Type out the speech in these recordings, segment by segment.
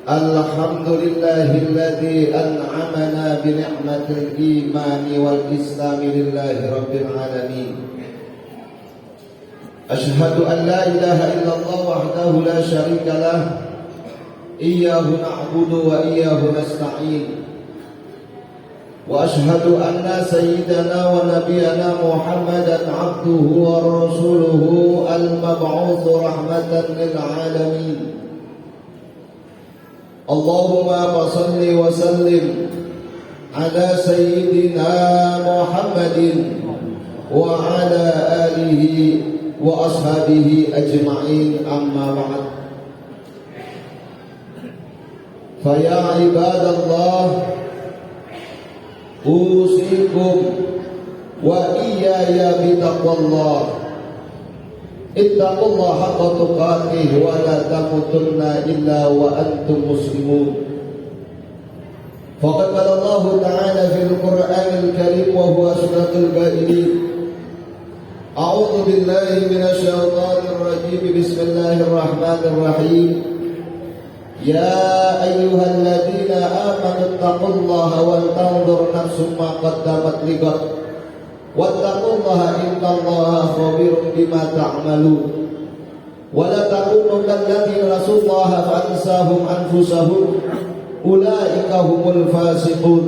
Alhamdulillahilladzi an'amana bi ni'matil imani wal islami lillahi rabbil alamin. Ashhadu an la ilaha illallah wahdahu la syarika lah. Iyyahu na'budu wa iyyahu nasta'in. Wa ashhadu anna sayyidana wa nabiyyana Muhammadan 'abduhu wa rasuluhu al-mab'utsu rahmatan lil alamin. Allahumma salli wa sallim ala sayyidina Muhammadin wa ala alihi wa ashabihi ajma'in, amma ba'd. Fa ya ibadallah, usikum wa iyaya bitaqwallah. Ittaqullaha haqqa tuqatih wa la tamutunna illa wa antum muslimun. Faqad qala Allah ta'ala fil Qur'anil Karim wa huwa asdaqul qailin. A'udzu billahi minasy syaithanir rajim. Bismillahirrahmanirrahim. Ya ayyuhalladzina amanu taqullaha wal tanzur nafsum ma qaddamat lighad. Wattaqullaha innallaha khabirun bima ta'malun. Wa la takunu kalladzina nasullaha fa ansahum anfusahum ulaika humul fasiqun.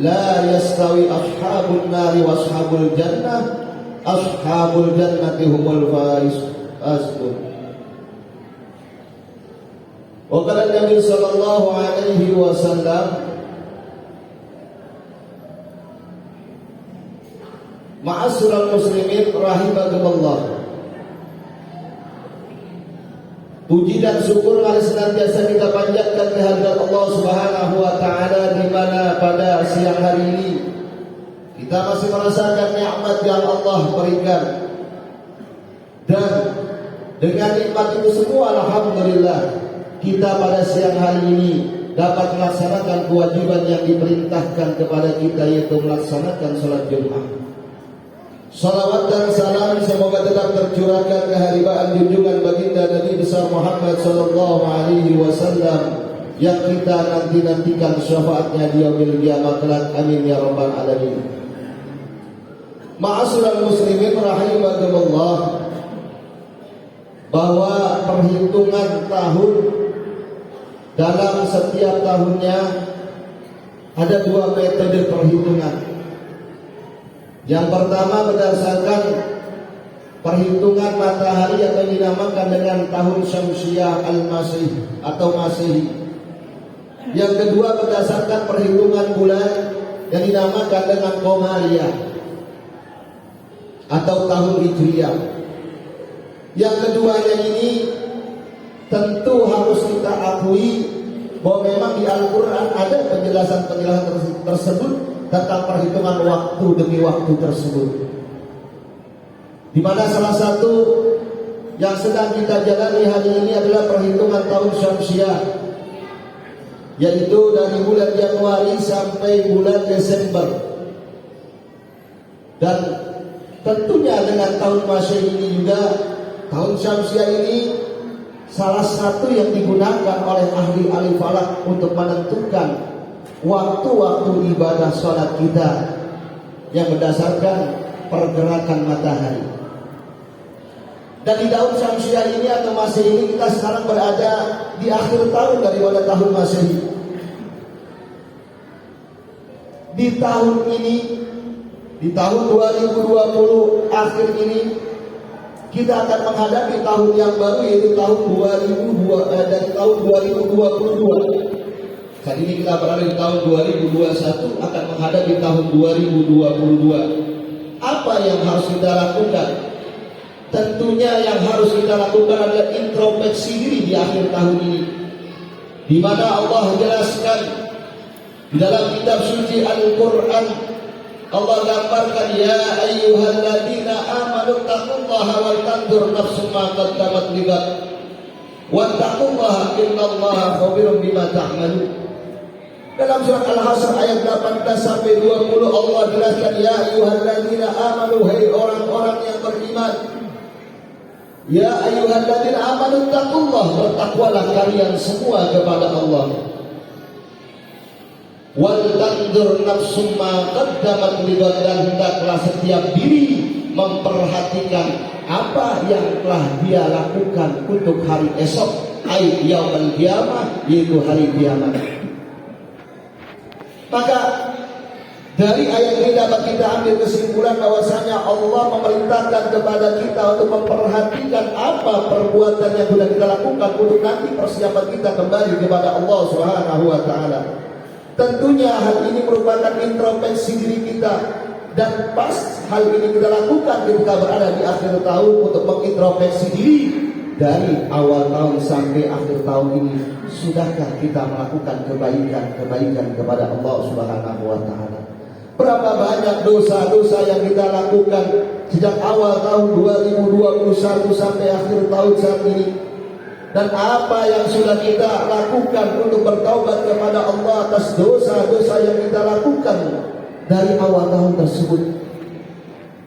La yastawi ashabun nari wa ashabul jannah. Ashabul jannati humul faizun. Wa qala Nabi sallallahu alaihi wasallam, ma'asyiral muslimin rahimakumullah. Puji dan syukur mari senantiasa kita panjatkan kehadirat Allah Subhanahu wa taala, di mana pada siang hari ini kita masih merasakan nikmat yang Allah berikan. Dan dengan nikmat itu semua, alhamdulillah, kita pada siang hari ini dapat melaksanakan kewajiban yang diperintahkan kepada kita, yaitu melaksanakan salat Jumat. Salawat dan salam semoga tetap tercurahkan keharibaan junjungan baginda Nabi besar Muhammad sallallahu alaihi wasallam yang kita nanti-nantikan syafaatnya di yaumil qiyamah kelak. Amin ya rabbal alamin. Ma'asyiral muslimin rahimakumullah, bahwa perhitungan tahun dalam setiap tahunnya ada dua metode perhitungan. Yang pertama berdasarkan perhitungan matahari yang dinamakan dengan tahun Syamsiah al-Masih atau Masehi. Yang kedua berdasarkan perhitungan bulan yang dinamakan dengan Qamariyah atau tahun Hijriyah. Yang keduanya ini tentu harus kita akui bahwa memang di Al-Quran ada penjelasan-penjelasan tersebut tentang perhitungan waktu demi waktu tersebut, di mana salah satu yang sedang kita jalani hari ini adalah perhitungan tahun Syamsiah, yaitu dari bulan Januari sampai bulan Desember. Dan tentunya dengan tahun Masehi ini juga, tahun Syamsiah ini salah satu yang digunakan oleh ahli falak untuk menentukan waktu-waktu ibadah sholat kita yang berdasarkan pergerakan matahari. Dan di tahun Syamsiah ini atau Masehi ini kita sekarang berada di akhir tahun daripada tahun Masehi. Di tahun ini, di tahun 2020 akhir ini, kita akan menghadapi tahun yang baru, yaitu tahun 2022. Saat ini kita berada di tahun 2021, akan menghadapi tahun 2022. Apa yang harus kita lakukan? Tentunya yang harus kita lakukan adalah introspeksi diri di akhir tahun ini, di mana Allah jelaskan di dalam kitab suci Al-Quran. Allah gambarkan, ya ayyuhalladzina amanu taqullaha wal tanzur nafsum ma qaddamat lighad wattaqullaha innallaha khabirun bima ta'malun. Dalam surat Al-Hasr ayat 18 sampai 20 Allah jelaskan, ya ayyuhalladzina amanu, hai orang-orang yang beriman, Ya ayyuhalladzina amanu taqullah, bertakwalah kalian semua kepada Allah. Wal tanzur nafsum ma qaddamat lighad, dan hendaklah setiap diri memperhatikan apa yang telah dia lakukan untuk hari esok, ai yaumul qiyamah, yaitu hari kiamat. Maka dari ayat ini dapat kita ambil kesimpulan bahwasanya Allah memerintahkan kepada kita untuk memperhatikan apa perbuatan yang sudah kita lakukan untuk nanti persiapan kita kembali kepada Allah Subhanahu wa taala. Tentunya hal ini merupakan introspeksi diri kita, dan pas hal ini kita lakukan ketika berada di akhir tahun untuk mengintrospeksi diri dari awal tahun sampai akhir tahun ini, sudahkah kita melakukan kebaikan kepada Allah Subhanahu wa taala? Berapa banyak dosa-dosa yang kita lakukan sejak awal tahun 2021 sampai akhir tahun saat ini, dan apa yang sudah kita lakukan untuk bertaubat kepada Allah atas dosa-dosa yang kita lakukan dari awal tahun tersebut.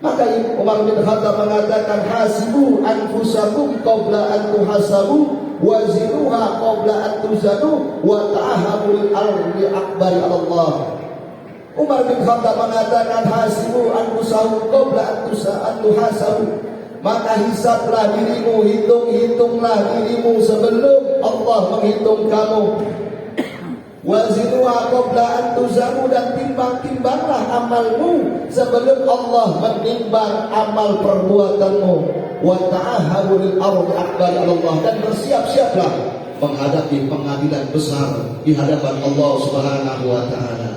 Maka Umar bin Khattab mengatakan, hasibu anfusakum qabla an tuhasabu wazinuha qabla an tuzanu wa ta'ahamul ardi akbari Allah. Umar bin Khattab mengatakan, hasibu anfusakum qabla an tuhasabu, maka hisablah dirimu, hitunglah dirimu sebelum Allah menghitung kamu. Wazinuha qabla an tuzamu, dan timbang-timbanglah amalmu sebelum Allah menimbang amal perbuatanmu. Wa ta'ahabul ardi akbari Allah, dan bersiap-siaplah menghadapi pengadilan besar di hadapan Allah Subhanahu wa taala.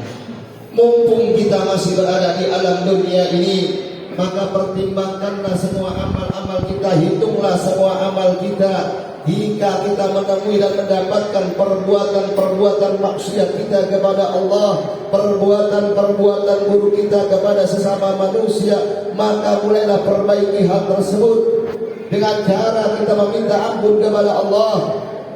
Mumpung kita masih berada di alam dunia ini, maka pertimbangkanlah semua amal-amal kita, hitunglah semua amal kita. Jika kita menemui dan mendapatkan perbuatan-perbuatan maksiat kita kepada Allah, perbuatan-perbuatan buruk kita kepada sesama manusia, maka mulailah perbaiki hal tersebut dengan cara kita meminta ampun kepada Allah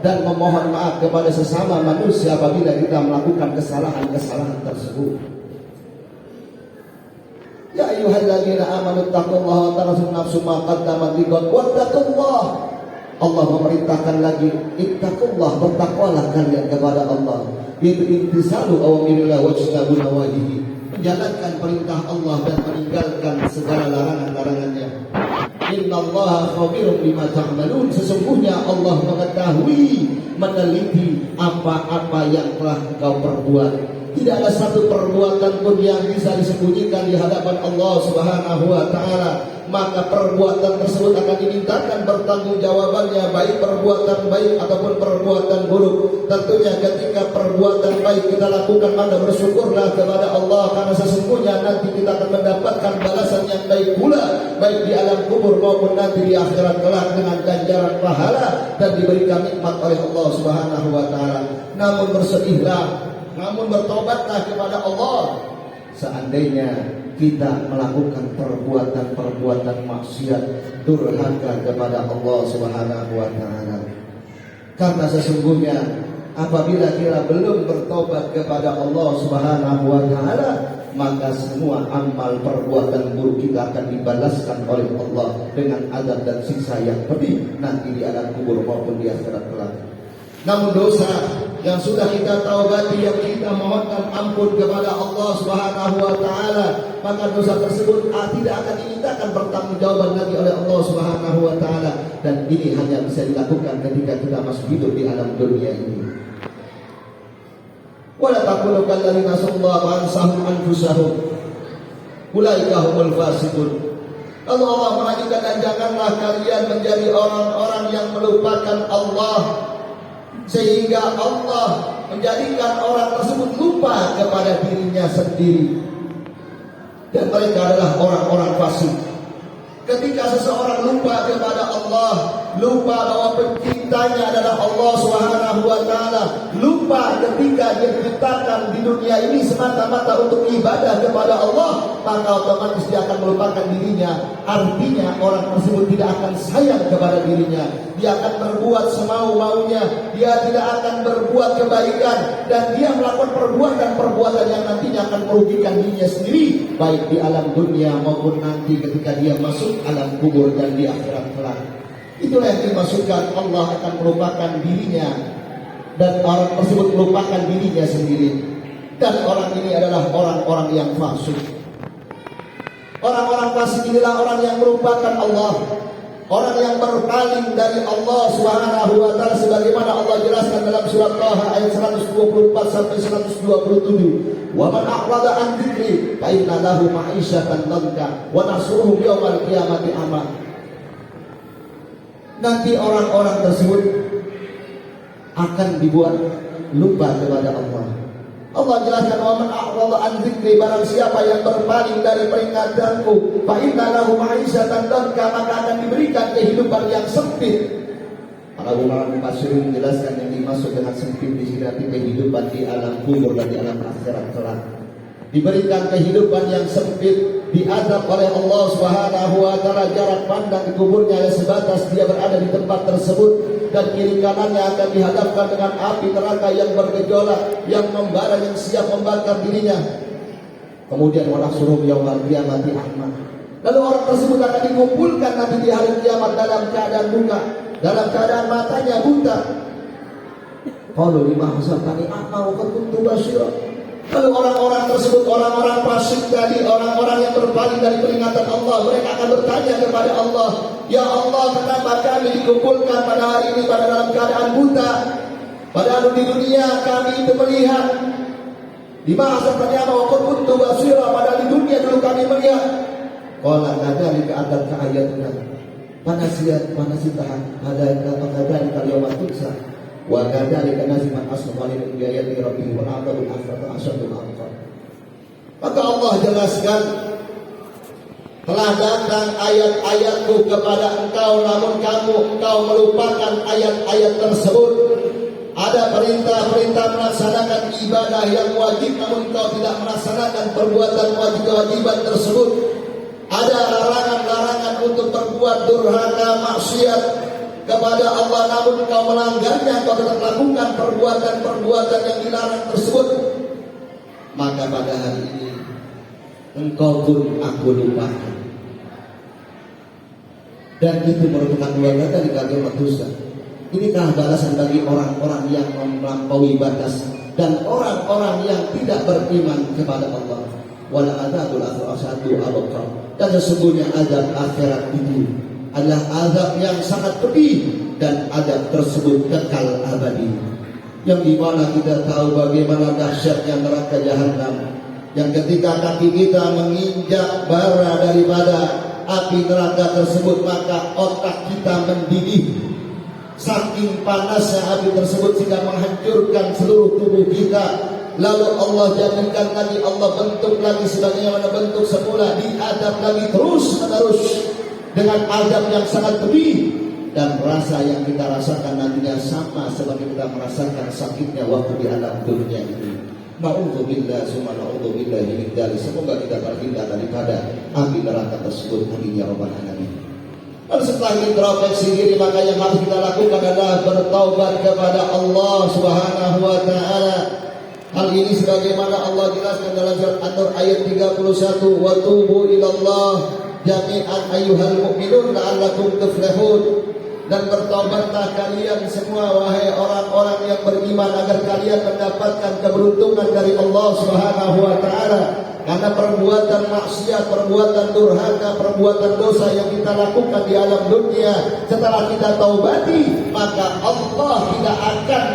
dan memohon maaf kepada sesama manusia apabila kita melakukan kesalahan-kesalahan tersebut. Ya ayyuhalladzina amanu taqullaha wa tanzur nafsum ma qaddamat lighad wattaqullah. Allah memerintahkan lagi, ittaqullah, bertakwalah kalian kepada Allah, yaitu imtisalu awamirillah wa ijtinabu nawahihi, menjalankan perintah Allah dan meninggalkan segala larangan-larangannya. Innallaha khabirun bima ta'malun, sesungguhnya Allah mengetahui, meneliti apa-apa yang telah engkau perbuat. Tidak ada satu perbuatan pun yang bisa disembunyikan di hadapan Allah Subhanahu wa taala. Maka perbuatan tersebut akan dimintakan pertanggungjawabannya, baik perbuatan baik ataupun perbuatan buruk. Tentunya ketika perbuatan baik kita lakukan, maka bersyukurlah kepada Allah, karena sesungguhnya nanti kita akan mendapatkan balasan yang baik pula, baik di alam kubur maupun nanti di akhirat kelak dengan ganjaran pahala dan diberikan nikmat oleh Allah Subhanahu wa taala. Namun bersedihlah, namun bertobatlah kepada Allah seandainya kita melakukan perbuatan-perbuatan maksiat, durhaka kepada Allah Subhanahu wa taala. Karena sesungguhnya apabila kita belum bertobat kepada Allah Subhanahu wa taala, maka semua amal perbuatan buruk kita akan dibalaskan oleh Allah dengan azab dan siksa yang pedih nanti di alam kubur maupun di akhirat kelak. Namun dosa yang sudah kita taubati, yang kita mohonkan ampun kepada Allah Subhanahu wa taala, maka dosa tersebut tidak akan dimintakan pertanggungjawaban lagi oleh Allah Subhanahu wa taala, dan ini hanya bisa dilakukan ketika kita masih hidup di alam dunia ini. Wala taqulu kalladzina nasallaha wa ansahum anfusahum ulaika humul fasiqun. Allah mengajarkan, dan janganlah kalian menjadi orang-orang yang melupakan Allah sehingga Allah menjadikan orang tersebut lupa kepada dirinya sendiri, dan mereka adalah orang-orang fasik. Ketika seseorang lupa kepada Allah, lupa bahwa penciptanya adalah Allah Subhanahu wa taala, lupa ketika dia diciptakan di dunia ini semata-mata untuk ibadah kepada Allah, maka otomatis dia akan melupakan dirinya. Artinya orang tersebut tidak akan sayang kepada dirinya, dia akan berbuat semau-maunya, dia tidak akan berbuat kebaikan, dan dia melakukan perbuatan-perbuatan yang nantinya akan merugikan dirinya sendiri, baik di alam dunia maupun nanti ketika dia masuk alam kubur dan di akhirat kelak. Itulah yang dimaksudkan Allah akan melupakan dirinya, dan orang tersebut melupakan dirinya sendiri. Dan orang ini adalah orang-orang yang fasik. Orang-orang fasik inilah orang yang melupakan Allah, orang yang berpaling dari Allah Subhanahu wa taala, sebagaimana Allah jelaskan dalam surat Taha ayat 124 sampai 127. Wa man a'rada an dzikri fa inna lahu ma'isyatan dhanka wa nahsyuruhu yaumal qiyamati a'ma. Nanti orang-orang tersebut akan dibuat lupa kepada Allah. Allah jelaskan, wa man a'rada an dzikri, barang siapa yang berpaling dari peringatanku, fa inna lahu ma'isyatan dhanka, maka akan diberikan kehidupan yang sempit. Para ulama mufassirin menjelaskan yang dimaksud dengan sempit di sini arti kehidupan di alam kubur dan di alam akhirat kelak. Diberikan kehidupan yang sempit, diazab oleh Allah Subhanahu wa taala, jarak pandang di kuburnya hanya sebatas dia berada di tempat tersebut, dan kiri kanannya akan dihadapkan dengan api neraka yang bergejolak, yang membara, yang siap membakar dirinya. Kemudian wa nahsyuruhum yaumal qiyamati a'ma. Lalu orang tersebut akan dikumpulkan nanti di hari kiamat dalam keadaan buta, dalam keadaan matanya buta. Qalu lima hasabtani a'ma wa qad kuntu basyira. Lalu orang-orang tersebut, orang-orang fasik tadi, orang-orang yang berpaling dari peringatan Allah, mereka akan bertanya kepada Allah, ya Allah, kenapa kami dikumpulkan pada hari ini pada dalam keadaan buta? Padahal di dunia kami itu melihat. Di masa pertanyaan wa qad kuntu basyira, padahal di dunia dulu kami melihat. Qala kadzalika atat ayatuna panasitahan kadzalika yawma tunsa wa kadzalika naziman asfalil ayati rabbih wa a'tabul akhiratu asyadul aqab. Maka Allah jelaskan, telah datang ayat-ayatku kepada engkau, namun engkau melupakan ayat-ayat tersebut. Ada perintah-perintah melaksanakan ibadah yang wajib, namun engkau tidak melaksanakan perbuatan wajib kewajiban tersebut. Ada larangan-larangan untuk berbuat durhaka, maksiat kepada Allah, namun engkau melanggarnya, engkau tetap lakukan perbuatan-perbuatan yang dilarang tersebut. Maka pada hari ini engkau pun aku lupakan. Dan itu merupakan dua kata di kalimat dosa. Inikah balasan bagi orang-orang yang melampaui batas dan orang-orang yang tidak beriman kepada Allah. Wala adzabul akhirati abqa. Dan sesungguhnya azab akhirat itu adalah azab yang sangat pedih, dan azab tersebut kekal abadi. Yang dimana kita tahu bagaimana dahsyatnya neraka jahanam, yang ketika kaki kita menginjak bara daripada api neraka tersebut, maka otak kita mendidih. Saking panasnya api tersebut sehingga menghancurkan seluruh tubuh kita. Lalu Allah jadikan lagi, Allah bentuk lagi sebagaimana bentuk semula, diadab lagi terus menerus dengan azab yang sangat pedih, dan rasa yang kita rasakan nantinya sama seperti kita merasakan sakitnya waktu di alam dunia ini. Na'udzubillah summa na'udzubillah min dzalik. Semoga kita terhindar daripada api neraka tersebut, amin ya rabbal alamin. Dan setelah introspeksi diri, maka yang harus kita lakukan adalah bertaubat kepada Allah Subhanahu wa taala. Hal ini sebagaimana Allah jelaskan dalam surat An-Nur ayat 31, wa tubu ilallah jami'an ayyuhal mu'minun la'allakum tuflihun. Dan bertaubatlah kalian semua wahai orang-orang yang beriman, agar kalian mendapatkan keberuntungan dari Allah Subhanahu wa taala. Karena perbuatan maksiat, perbuatan durhaka, perbuatan dosa yang kita lakukan di alam dunia, setelah kita taubati, maka Allah tidak akan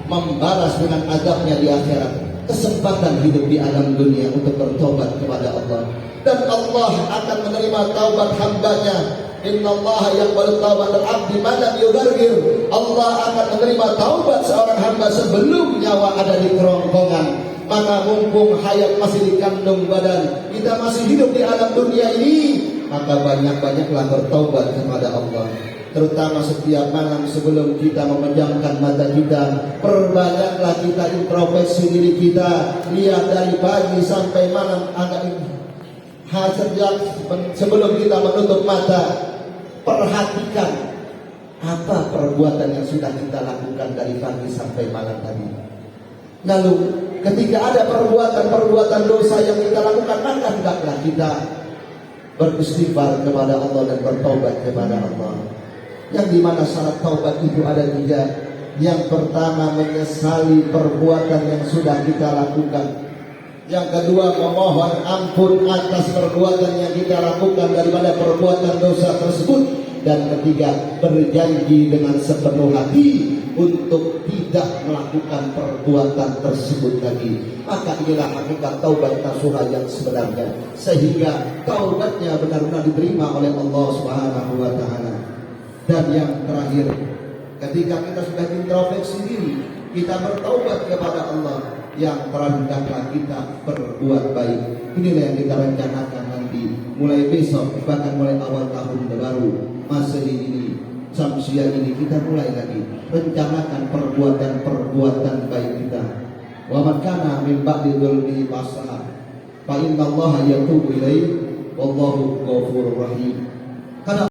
membalas dengan azabnya di akhirat. Kesempatan hidup di alam dunia untuk bertobat kepada Allah, dan Allah akan menerima taubat hambanya. Innallaha yaqbalu taubatal abdi ma lam yughargir. Allah akan menerima taubat seorang hamba sebelum nyawa ada di kerongkongan. Maka mumpung hayat masih di kandung badan, kita masih hidup di alam dunia ini, maka banyak-banyaklah bertaubat kepada Allah. Terutama setiap malam sebelum kita memejamkan mata kita, perbanyaklah kita introspeksi diri kita. Lihat dari pagi sampai malam, agak sejak sebelum kita menutup mata, perhatikan apa perbuatan yang sudah kita lakukan dari pagi sampai malam tadi. Lalu ketika ada perbuatan-perbuatan dosa yang kita lakukan, maka hendaklah kita beristighfar kepada Allah dan bertobat kepada Allah. yang dimana syarat taubat itu ada 3. Yang pertama, menyesali perbuatan yang sudah kita lakukan. Yang kedua, memohon ampun atas perbuatan yang kita lakukan daripada perbuatan dosa tersebut. Dan ketiga, berjanji dengan sepenuh hati untuk tidak melakukan perbuatan tersebut lagi. Maka inilah hakikat taubat nasuha yang sebenarnya, sehingga taubatnya benar-benar diterima oleh Allah Subhanahu wa taala. Dan yang terakhir, ketika kita sudah introspeksi diri, kita bertaubat kepada Allah, yang terhendaklah kita berbuat baik. Inilah yang kita rencanakan nanti, mulai besok, bahkan mulai awal tahun baru Masehi ini, Syamsiah ini, kita mulai lagi rencanakan perbuatan-perbuatan baik kita. Wa man kana min ba'di dzulmihi fasala fa innallaha yatubu ilaihi wallahu ghafurur rahim. Karena